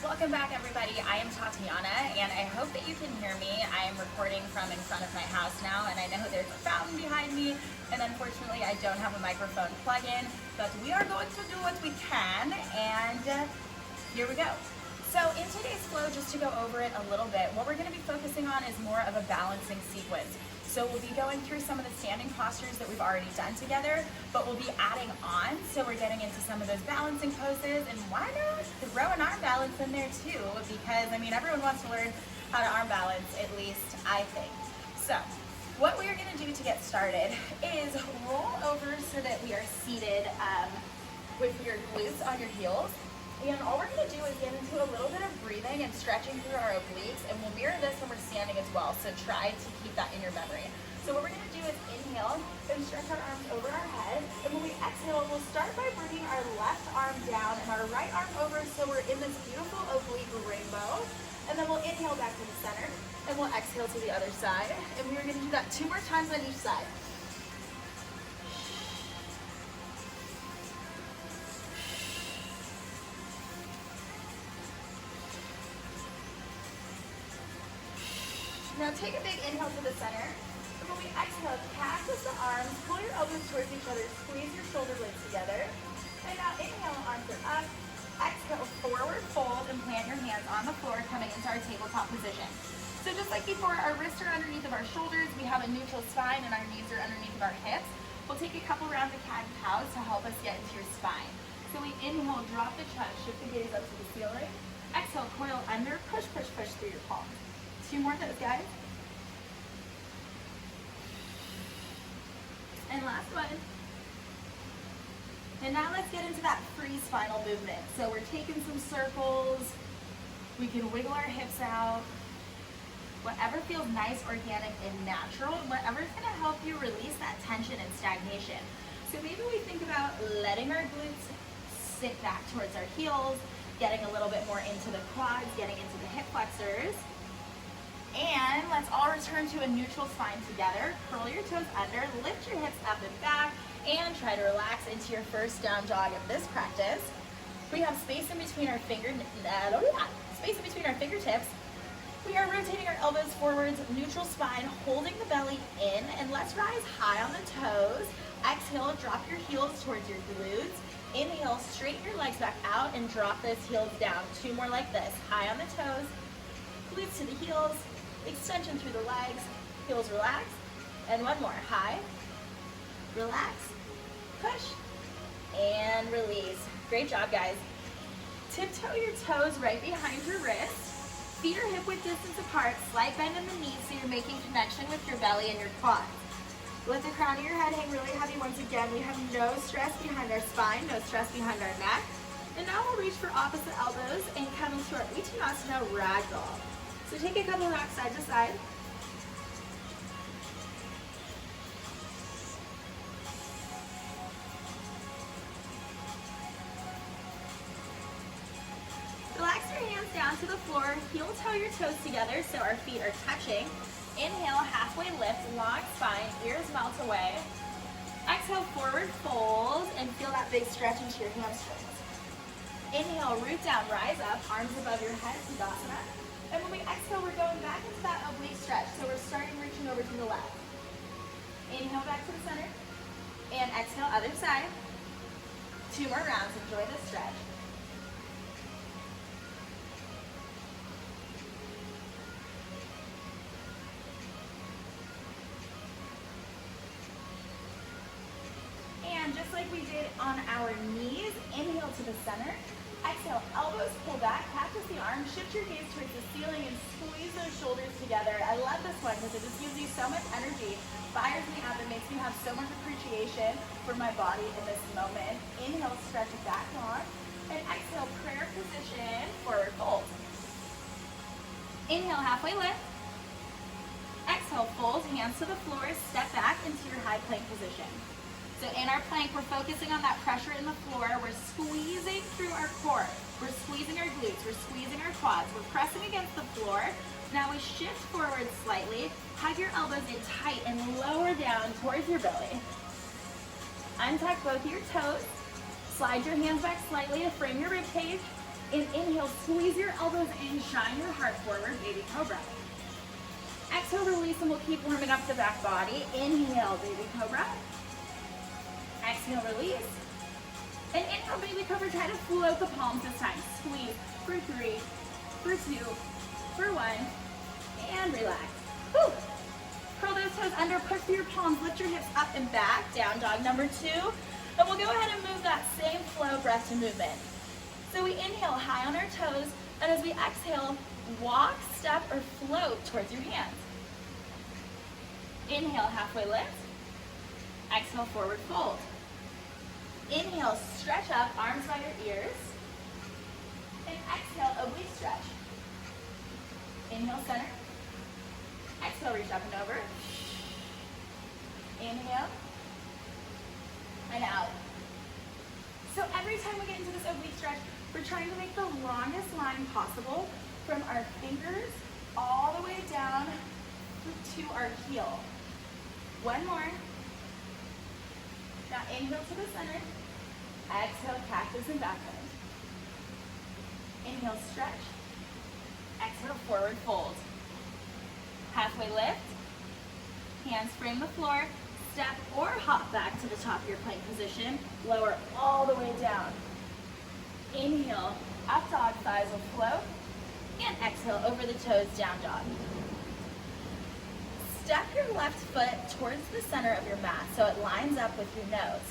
Welcome back, everybody. I am Tatiana, and I hope that you can hear me. I am recording from in front of my house now, and I know there's a fountain behind me, and unfortunately I don't have a microphone plug-in, but we are going to do what we can, and here we go. So in today's flow, just to go over it a little bit, what we're going to be focusing on is more of a balancing sequence. So we'll be going through some of the standing postures that we've already done together, but we'll be adding on. So we're getting into some of those balancing poses, and why not throw an arm balance in there too? Because I mean, everyone wants to learn how to arm balance, at least I think. So what we are going to do to get started is roll over so that we are seated with your glutes on your heels. And all we're going to do is get into a little bit of breathing and stretching through our obliques, and we'll mirror this when we're standing as well, so try to keep that in your memory. So what we're going to do is inhale and stretch our arms over our head, and when we exhale, we'll start by bringing our left arm down and our right arm over so we're in this beautiful oblique rainbow, and then we'll inhale back to the center, and we'll exhale to the other side, and we're going to do that 2 more times on each side. Now take a big inhale to the center, and when we exhale, cactus the arms, pull your elbows towards each other, squeeze your shoulder blades together, and now inhale, arms are up, exhale, forward fold, and plant your hands on the floor, coming into our tabletop position. So just like before, our wrists are underneath of our shoulders, we have a neutral spine, and our knees are underneath of our hips. We'll take a couple rounds of cat-cows to help us get into your spine. So we inhale, drop the chest, shift the gaze up to the ceiling, exhale, coil under, push, push, push through your palms. 2 more of those, guys. And last one. And now let's get into that free spinal movement. So we're taking some circles. We can wiggle our hips out. Whatever feels nice, organic, and natural. Whatever's going to help you release that tension and stagnation. So maybe we think about letting our glutes sit back towards our heels, getting a little bit more into the quads, getting into the hip flexors. And let's all return to a neutral spine together. Curl your toes under, lift your hips up and back, and try to relax into your first down dog of this practice. We have space in between our fingertips. We are rotating our elbows forwards, neutral spine, holding the belly in, and let's rise high on the toes. Exhale, drop your heels towards your glutes. Inhale, straighten your legs back out and drop those heels down. 2 more like this, high on the toes, glutes to the heels, extension through the legs, heels relax, and 1 more, high, relax, push, and release. Great job, guys. Tiptoe your toes right behind your wrists, feet are hip width distance apart, slight bend in the knees so you're making connection with your belly and your quads. Let the crown of your head hang really heavy once again. We have no stress behind our spine, no stress behind our neck. And now we'll reach for opposite elbows and come into our Uttanasana ragdoll. So take a couple rocks side to side. Relax your hands down to the floor, heel toe your toes together so our feet are touching. Inhale, halfway lift, long spine, ears melt away. Exhale, forward fold, and feel that big stretch into your hamstrings. Inhale, root down, rise up, arms above your head, Tadasana. And when we exhale, we're going back into that oblique stretch. So we're starting reaching over to the left. Inhale back to the center. And exhale, other side. 2 more rounds. Enjoy this stretch. And just like we did on our knees, inhale to the center. Exhale, elbows pull back, cactus the arms, shift your gaze towards the ceiling and squeeze those shoulders together. I love this one because it just gives you so much energy, fires me up, and makes me have so much appreciation for my body in this moment. Inhale, stretch it back long, and exhale, prayer position, forward fold. Inhale, halfway lift. Exhale, fold, hands to the floor, step back into your high plank position. So in our plank, we're focusing on that pressure in the floor. We're squeezing through our core. We're squeezing our glutes. We're squeezing our quads. We're pressing against the floor. Now we shift forward slightly. Hug your elbows in tight and lower down towards your belly. Untuck both your toes. Slide your hands back slightly to frame your rib cage. And inhale, squeeze your elbows in, shine your heart forward, baby cobra. Exhale, release, and we'll keep warming up the back body. Inhale, baby cobra. Exhale, release. And inhale, baby cobra, try to float the palms this time. Squeeze for 3, for 2, for 1, and relax. Whew. Curl those toes under, push through your palms, lift your hips up and back. Down dog number 2. And we'll go ahead and move that same flow breath to movement. So we inhale high on our toes, and as we exhale, walk, step, or float towards your hands. Inhale, halfway lift. Exhale, forward fold. Inhale, stretch up, arms by your ears. And exhale, oblique stretch. Inhale, center. Exhale, reach up and over. Inhale. And out. So every time we get into this oblique stretch, we're trying to make the longest line possible from our fingers all the way down to our heel. One more. Now inhale to the center. Exhale, cactus and back bend. Inhale, stretch. Exhale, forward fold. Halfway lift. Hands frame the floor. Step or hop back to the top of your plank position. Lower all the way down. Inhale, up dog, thighs will float. And exhale, over the toes, down dog. Step your left foot towards the center of your mat so it lines up with your nose.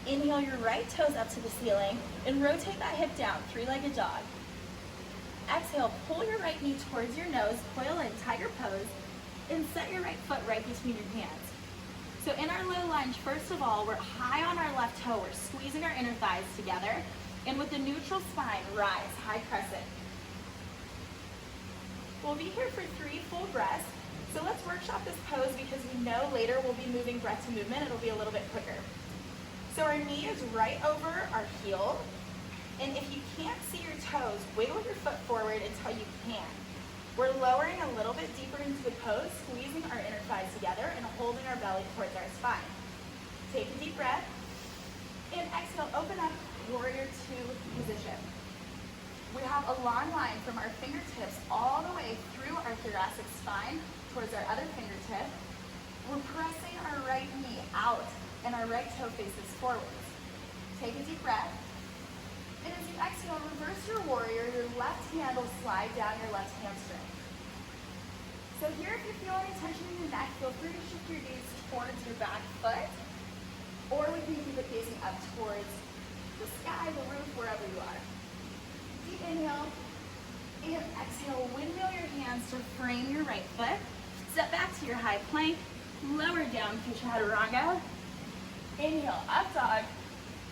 Inhale your right toes up to the ceiling and rotate that hip down, three-legged dog. Exhale, pull your right knee towards your nose, coil in, tiger pose, and set your right foot right between your hands. So in our low lunge, first of all, we're high on our left toe. We're squeezing our inner thighs together. And with the neutral spine, rise, high crescent. We'll be here for 3 full breaths. So let's workshop this pose because we know later we'll be moving breath to movement. It'll be a little bit quicker. So our knee is right over our heel. And if you can't see your toes, wiggle your foot forward until you can. We're lowering a little bit deeper into the pose, squeezing our inner thighs together and holding our belly towards our spine. Take a deep breath. And exhale, open up, warrior 2 position. We have a long line from our fingertips all the way through our thoracic spine towards our other fingertip. We're pressing our right knee out and our right toe faces forwards. Take a deep breath. And as you exhale, reverse your warrior. Your left hand will slide down your left hamstring. So here, if you feel any tension in your neck, feel free to shift your gaze towards your back foot, or we can keep it facing up towards the sky, the roof, wherever you are. Deep inhale, and exhale. Windmill your hands to frame your right foot. Step back to your high plank. Lower down to chaturanga. Inhale, up dog.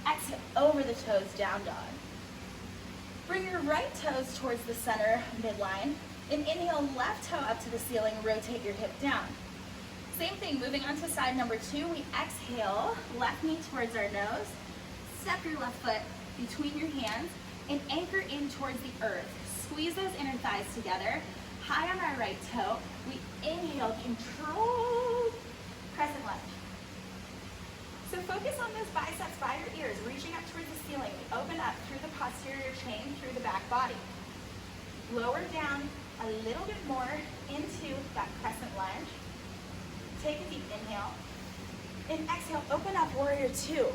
Exhale, over the toes, down dog. Bring your right toes towards the center midline. And inhale, left toe up to the ceiling, rotate your hip down. Same thing, moving on to side number 2, we exhale, left knee towards our nose, step your left foot between your hands, and anchor in towards the earth. Squeeze those inner thighs together, high on our right toe. We inhale, control, crescent lunge. So focus on those biceps by your ears, reaching up towards the ceiling. We open up through the posterior chain, through the back body. Lower down a little bit more into that crescent lunge. Take a deep inhale. And exhale, open up, warrior 2.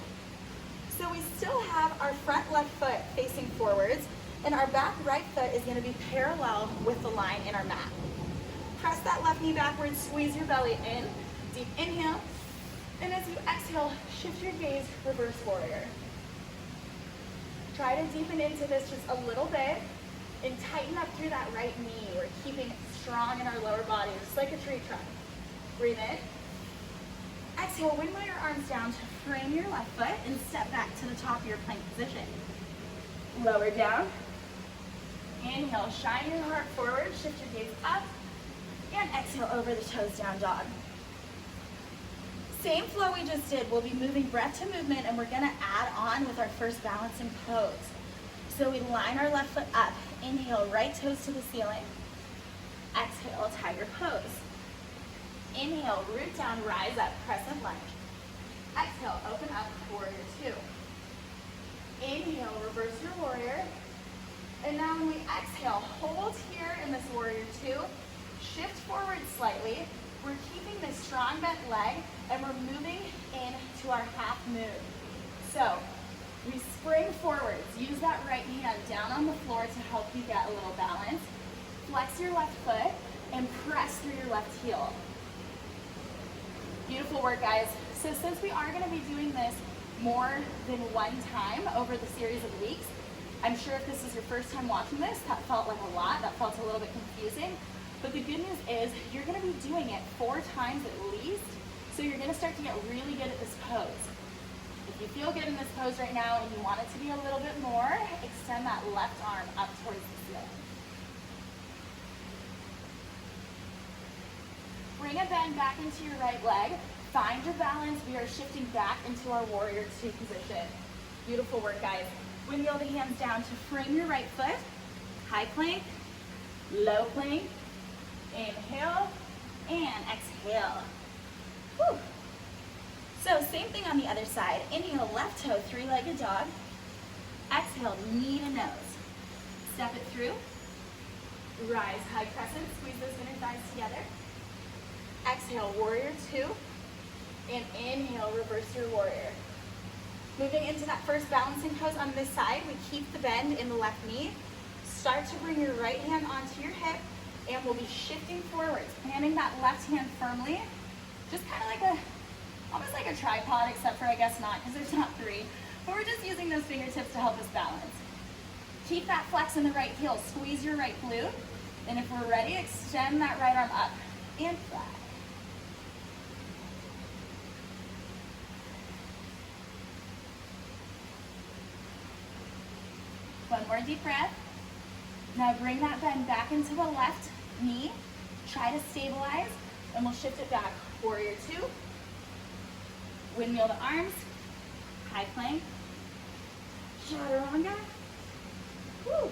So we still have our front left foot facing forwards, and our back right foot is going to be parallel with the line in our mat. Press that left knee backwards, squeeze your belly in. Deep inhale. And as you exhale, shift your gaze, reverse warrior. Try to deepen into this just a little bit and tighten up through that right knee. We're keeping it strong in our lower body, just like a tree trunk. Breathe in. Exhale, windmill your arms down to frame your left foot and step back to the top of your plank position. Lower down. Inhale, shine your heart forward, shift your gaze up, and exhale over the toes, down dog. Same flow we just did. We'll be moving breath to movement, and we're gonna add on with our first balancing pose. So we line our left foot up. Inhale, right toes to the ceiling. Exhale, tiger pose. Inhale, root down, rise up, crescent lunge. Exhale, open up, warrior 2. Inhale, reverse your warrior. And now when we exhale, hold here in this warrior two, shift forward slightly. We're keeping this strong bent leg and we're moving into our half move. So we spring forwards, use that right hand down on the floor to help you get a little balance. Flex your left foot and press through your left heel. Beautiful work, guys. So since we are gonna be doing this more than one time over the series of weeks, I'm sure if this is your first time watching this, that felt like a lot, that felt a little bit confusing. But the good news is you're gonna be doing it 4 times at least, so you're gonna start to get really good at this pose. If you feel good in this pose right now and you want it to be a little bit more, extend that left arm up towards the ceiling. Bring a bend back into your right leg. Find your balance. We are shifting back into our warrior two position. Beautiful work, guys. Windmill the hands down to frame your right foot. High plank, low plank, inhale, and exhale. Whew. So same thing on the other side. Inhale, left toe, three-legged dog. Exhale, knee to nose. Step it through. Rise, high crescent, squeeze those inner thighs together. Exhale, warrior two. And inhale, reverse your warrior. Moving into that first balancing pose on this side, we keep the bend in the left knee. Start to bring your right hand onto your hip, and we'll be shifting forwards, planting that left hand firmly, just kind of like almost like a tripod, except for I guess not, because there's not 3. But we're just using those fingertips to help us balance. Keep that flex in the right heel, squeeze your right glute, and if we're ready, extend that right arm up and fly. One more deep breath. Now bring that bend back into the left knee. Try to stabilize, and we'll shift it back. Warrior two. Windmill the arms. High plank. Chaturanga. Woo.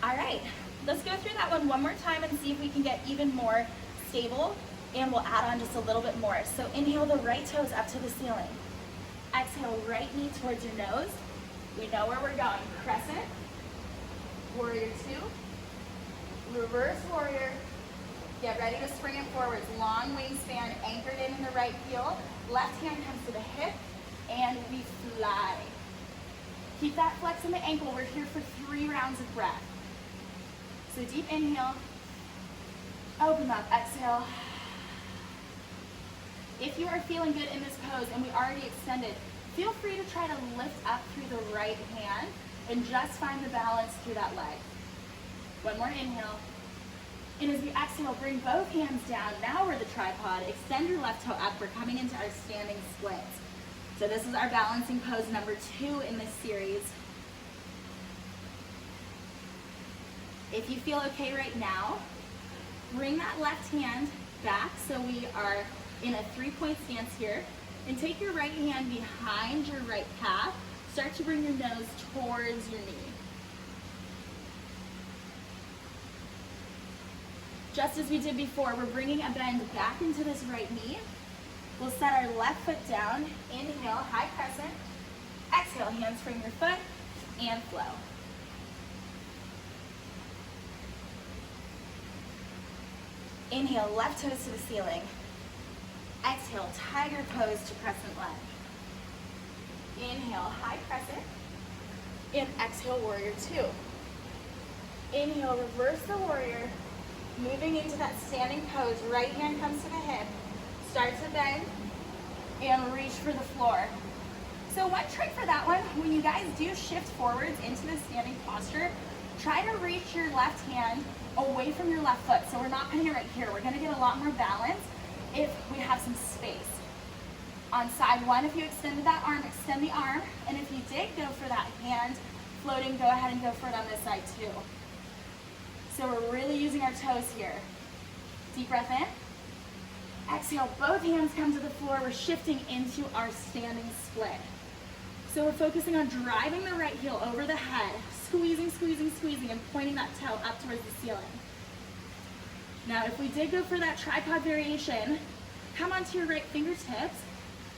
All right, let's go through that one more time and see if we can get even more stable, and we'll add on just a little bit more. So inhale the right toes up to the ceiling. Exhale, right knee towards your nose. We know where we're going. Crescent, warrior two, reverse warrior. Get ready to spring it forwards. Long wingspan, anchored in the right heel. Left hand comes to the hip, and we fly. Keep that flex in the ankle. We're here for 3 rounds of breath. So deep inhale, open up, exhale. If you are feeling good in this pose and we already extended, feel free to try to lift up through the right hand and just find the balance through that leg. One more inhale. And as we exhale, bring both hands down. Now we're the tripod. Extend your left toe up. We're coming into our standing splits. So this is our balancing pose number 2 in this series. If you feel okay right now, bring that left hand back so we are in a 3-point stance here. And take your right hand behind your right calf. Start to bring your nose towards your knee. Just as we did before, we're bringing a bend back into this right knee. We'll set our left foot down. Inhale, high crescent. Exhale, hands frame your foot and flow. Inhale, left toes to the ceiling. Exhale, tiger pose to crescent lunge. Inhale, high crescent. And exhale, warrior two. Inhale, reverse the warrior. Moving into that standing pose, right hand comes to the hip. Start to bend and reach for the floor. So one trick for that one, when you guys do shift forwards into the standing posture, try to reach your left hand away from your left foot. So we're not gonna get right here. We're gonna get a lot more balance if we have some space. On side one, if you extended that arm, extend the arm. And if you did go for that hand floating, go ahead and go for it on this side too. So we're really using our toes here. Deep breath in. Exhale, both hands come to the floor. We're shifting into our standing split. So we're focusing on driving the right heel over the head, squeezing, squeezing, squeezing, and pointing that toe up towards the ceiling. Now, if we did go for that tripod variation, come onto your right fingertips.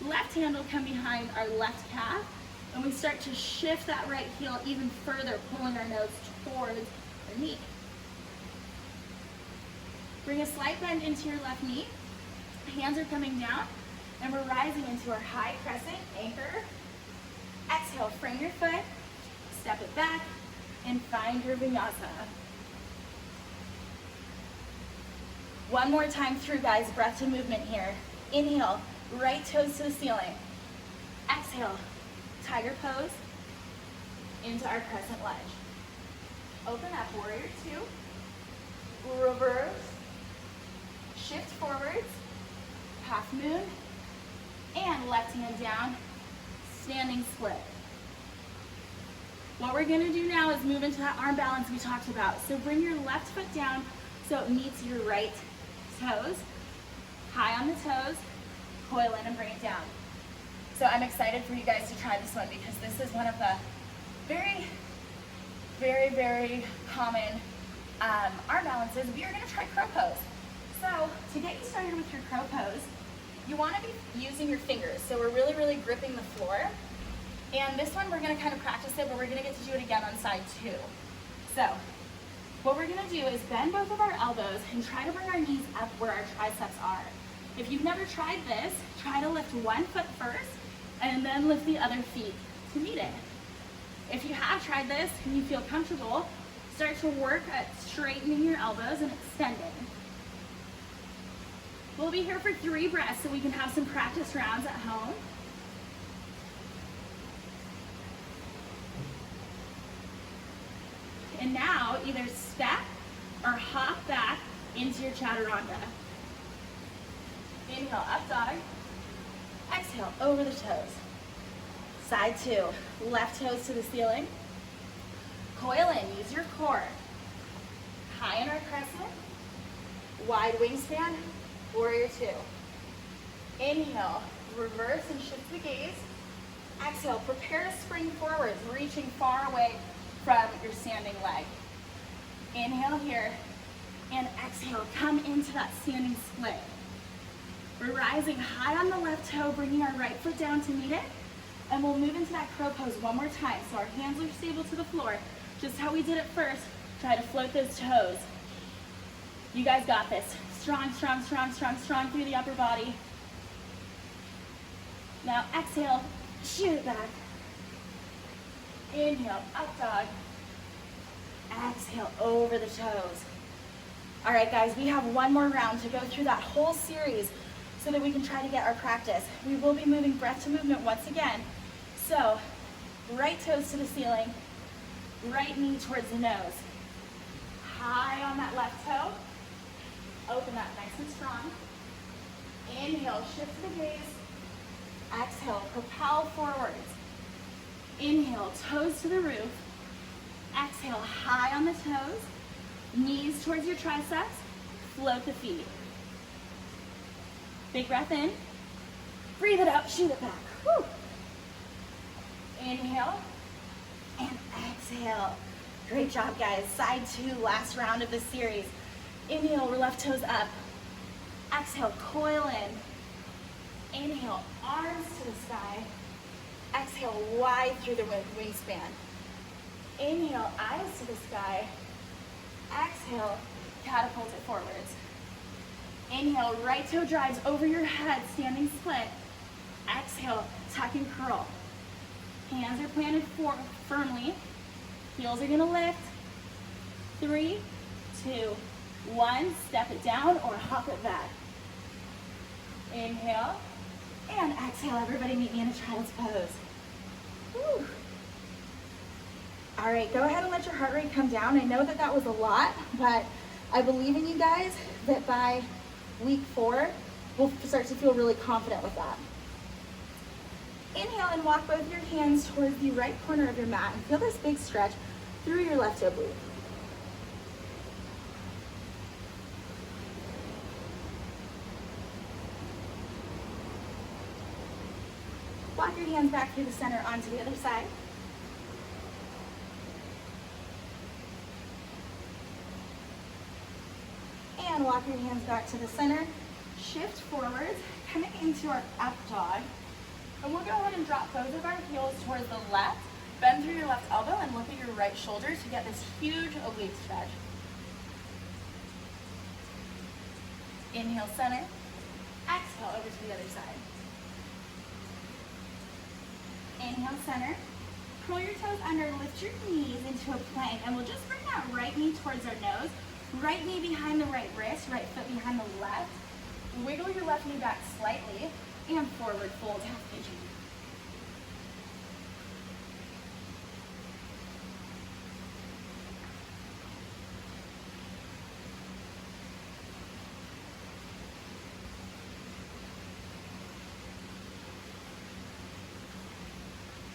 Left hand will come behind our left calf, And we start to shift that right heel even further, pulling our nose towards our knee. Bring a slight bend into your left knee. Hands are coming down, and we're rising into our high crescent anchor. Exhale, frame your foot, step it back, and find your vinyasa. One more time through, guys, breath to movement here. Inhale, right toes to the ceiling. Exhale, tiger pose into our crescent lunge. Open up, warrior two. Reverse, shift forwards, half moon, and left hand down, standing split. What we're gonna do now is move into that arm balance we talked about. So bring your left foot down so it meets your right toes. High on the toes, coil in and bring it down. So I'm excited for you guys to try this one because this is one of the very, very, very common arm balances. We are gonna try crow pose. So to get you started with your crow pose, you wanna be using your fingers. So we're really, really gripping the floor. And this one, we're gonna kind of practice it, but we're gonna get to do it again on side two. So what we're gonna do is bend both of our elbows and try to bring our knees up where our triceps are. If you've never tried this, try to lift one foot first and then lift the other feet to meet it. If you have tried this and you feel comfortable, start to work at straightening your elbows and extending. We'll be here for 3 breaths so we can have some practice rounds at home. And now either step or hop back into your chaturanga. Inhale, up dog. Exhale, over the toes. Side two, left toes to the ceiling. Coil in, use your core. High in our crescent. Wide wingspan, warrior two. Inhale, reverse and shift the gaze. Exhale, prepare to spring forwards, reaching far away from your standing leg. Inhale here, and exhale, come into that standing split. We're rising high on the left toe, bringing our right foot down to meet it, and we'll move into that crow pose one more time. So our hands are stable to the floor, just how we did it first. Try to float those toes. You guys got this. Strong, strong, strong, strong, strong through the upper body. Now exhale, shoot it back. Inhale, up dog. Exhale, over the toes. All right, guys, we have one more round to go through that whole series so that we can try to get our practice. We will be moving breath to movement once again. So, right toes to the ceiling, right knee towards the nose. High on that left toe. Open up nice and strong. Inhale, shift the gaze. Exhale, propel forwards. Inhale, toes to the roof. Exhale, high on the toes. Knees towards your triceps. Float the feet. Big breath in. Breathe it out, shoot it back. Whew. Inhale and exhale. Great job, guys. Side two, last round of this series. Inhale, left toes up. Exhale, coil in. Inhale, arms to the sky. Exhale, wide through the wingspan. Inhale, eyes to the sky. Exhale, catapult it forwards. Inhale, right toe drives over your head, standing split. Exhale, tuck and curl. Hands are planted firmly. Heels are gonna lift. 3, 2, 1. Step it down or hop it back. Inhale and exhale. Everybody meet me in a child's pose. Woo. All right, go ahead and let your heart rate come down. I know that that was a lot, but I believe in you guys that by week 4, we'll start to feel really confident with that. Inhale and walk both your hands towards the right corner of your mat and feel this big stretch through your left oblique. Walk your hands back through the center onto the other side. And walk your hands back to the center. Shift forwards, coming into our up dog. And we'll go ahead and drop both of our heels towards the left. Bend through your left elbow and look at your right shoulder to get this huge oblique stretch. Inhale, center. Exhale, over to the other side. Inhale, center. Curl your toes under, lift your knees into a plank, and we'll just bring that right knee towards our nose. Right knee behind the right wrist, right foot behind the left. Wiggle your left knee back slightly, and forward fold, half pigeon.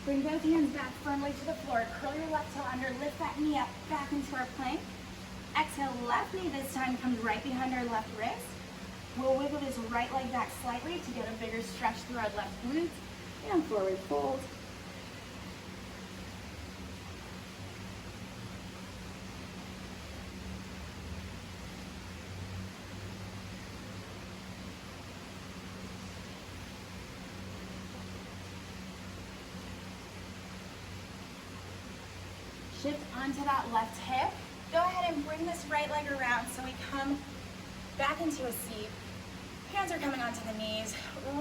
Bring both hands back firmly to the floor. Curl your left toe under, lift that knee up, back into our plank. Exhale, left knee this time comes right behind our left wrist. We'll wiggle this right leg back slightly to get a bigger stretch through our left glutes, and forward fold. Shift onto that left hip. Go ahead and bring this right leg around so we come back into a seat. Hands are coming onto the knees.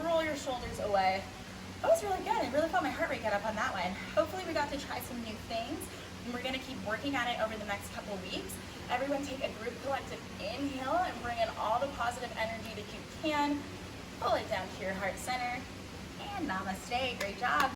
Roll your shoulders away. That was really good. I really felt my heart rate get up on that one. Hopefully we got to try some new things, and we're gonna keep working at it over the next couple weeks. Everyone take a group collective inhale and bring in all the positive energy that you can. Pull it down to your heart center, and namaste. Great job.